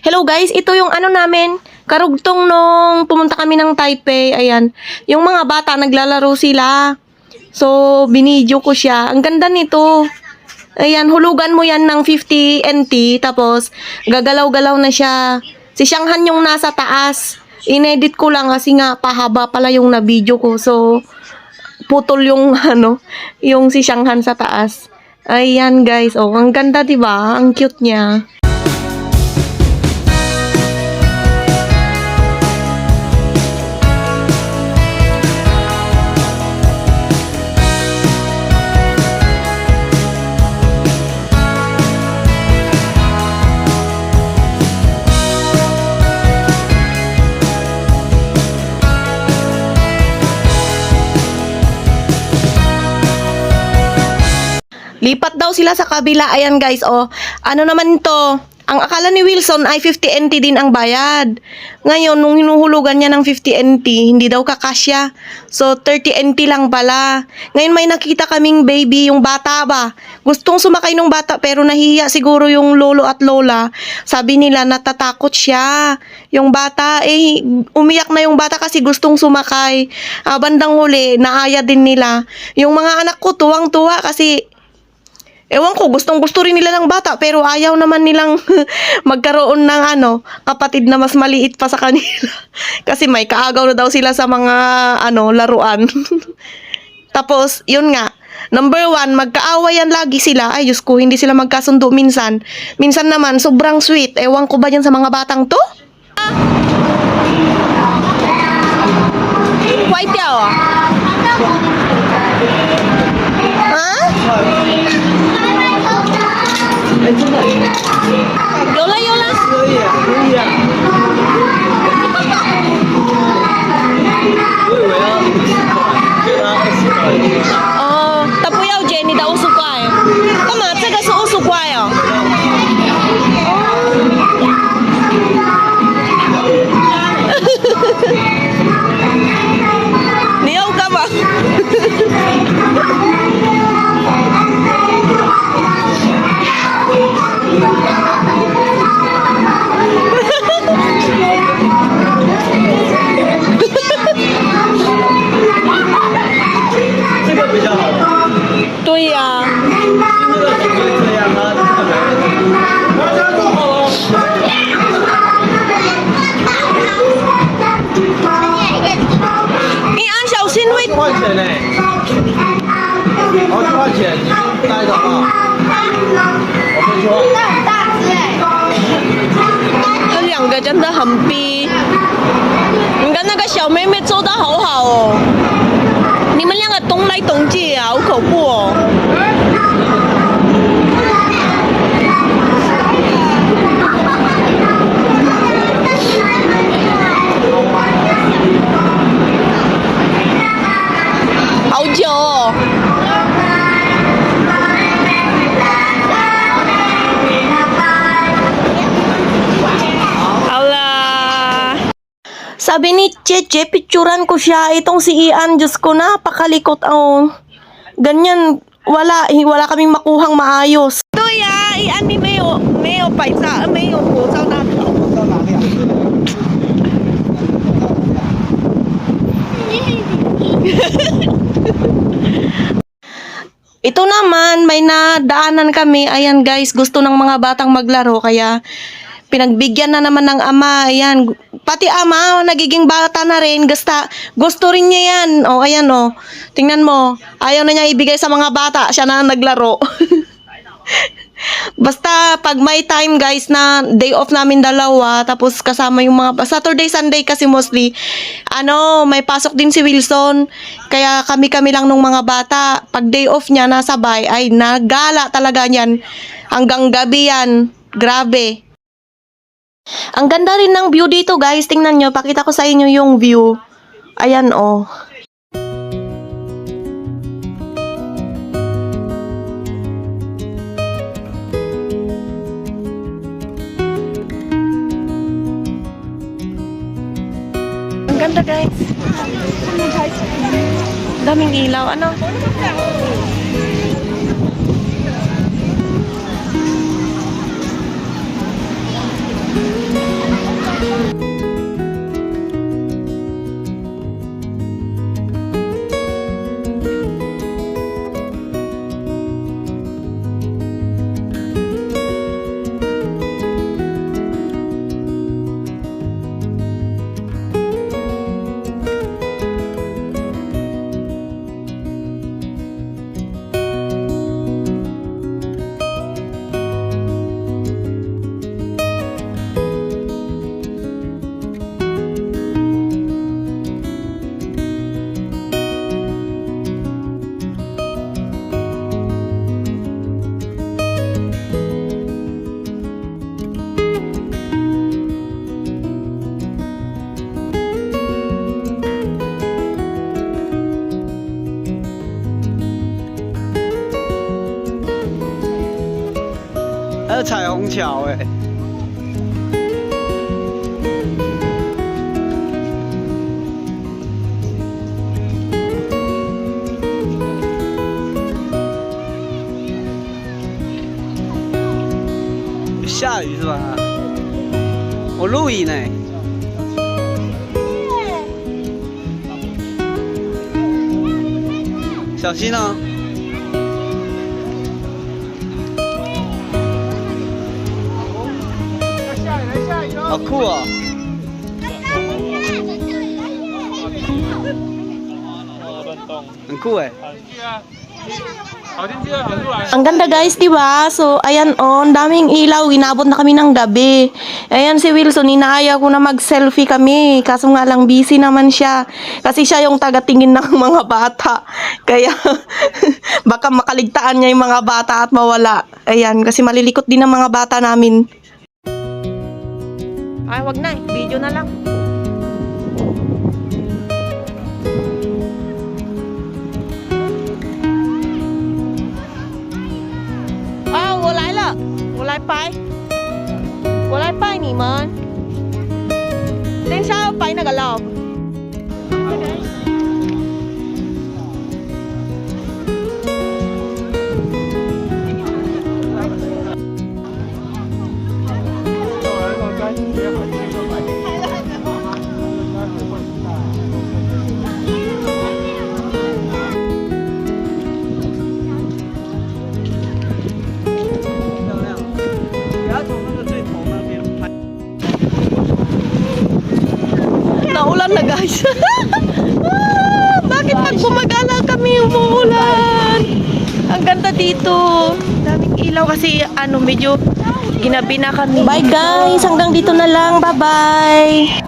Hello guys, ito yung ano namin, karugtong nung pumunta kami ng Taipei. Ayan, yung mga bata naglalaro sila. So, binidyo ko siya. Ang ganda nito. Ayan, hulugan mo yan ng 50 NT, tapos gagalaw-galaw na siya. Si Shanghan yung nasa taas. Inedit ko lang kasi nga pahaba pala yung na-video ko. So, putol yung yung si Shanghan sa taas. Ayan guys, oh, ang ganda 'di ba? Ang cute niya. Lipat daw sila sa kabila. Ayan guys, oh. Ano naman to? Ang akala ni Wilson ay 50 NT din ang bayad. Ngayon, nung hinuhulugan niya ng 50 NT, hindi daw kakasya. So, 30 NT lang pala. Ngayon may nakita kaming baby, yung bata ba? Gustong sumakay ng bata pero nahihiya siguro yung lolo at lola. Sabi nila natatakot siya. Yung bata, umiyak na yung bata kasi gustong sumakay. Bandang huli, naaya din nila. Yung mga anak ko, tuwang-tuwa kasi ewan ko, gustong-gusto rin nila ng bata pero ayaw naman nilang magkaroon ng kapatid na mas maliit pa sa kanila. Kasi may kaagaw na daw sila sa mga laruan. Tapos, yun nga, number 1, magkaawayan lagi sila. Ay, Diyos ko, hindi sila magkasundo minsan. Minsan naman, sobrang sweet. Ewan ko ba dyan sa mga batang to? White yaw ah. Ha? 有了有了。可以可以啊。我以为要给他20块。哦，他不要钱，你的50块。干嘛？这个是50块哦。你要干嘛？这个比较好。对呀。那个只会这样啊，你按小心会。10块钱呢。10块钱，你不带的话，我们说。很大只哎。这两个真的很逼。你看那个小妹妹做的好好哦。你们两个动来动去啊，好恐怖哦。好久哦。Sabi ni Cheche, picturan ko siya. Itong si Ian, Diyos ko, napakalikot. Oh. Ganyan, wala kaming makuhang maayos. Ito ya, Ian, ni Mayo paisa, Mayo po, sa nato. Ito naman, may nadaanan kami. Ayan guys, gusto ng mga batang maglaro, kaya pinagbigyan na naman ng ama. Ayan, pati ama, nagiging bata na rin. Gusto rin niya yan. O, ayan o. Tingnan mo. Ayaw na niya ibigay sa mga bata. Siya na naglaro. Basta, pag may time guys na day off namin dalawa, tapos kasama yung mga, Saturday, Sunday kasi mostly, may pasok din si Wilson. Kaya kami lang nung mga bata. Pag day off niya, nasabay, ay nagala talaga niyan. Hanggang gabi yan. Grabe. Ang ganda rin ng view dito guys. Tingnan nyo, pakita ko sa inyo yung view. Ayan oh. Ang ganda guys. Daming ilaw. 彩虹桥哎。下雨是吧？我录影呢。小心哦！好酷哦！很酷哎。 Ang ganda guys, di ba? So, ayan on, daming ilaw, inabot na kami ng gabi. Ayan si Wilson, inaaya ko na mag-selfie kami. Kaso nga lang, busy naman siya. Kasi siya yung tagatingin ng mga bata. Kaya, baka makaligtaan niya yung mga bata at mawala. Ayan, kasi malilikot din ang mga bata namin. Ay, wag na, video na lang. À, 我来了，我来掰，我来掰你们。等一下要掰那个肉。Naulan na guys. Bakit pag bumagala kami umuulan? Ang ganda dito. Daming ilaw kasi medyo ginabi na kami. Bye guys, hanggang dito na lang. Bye bye.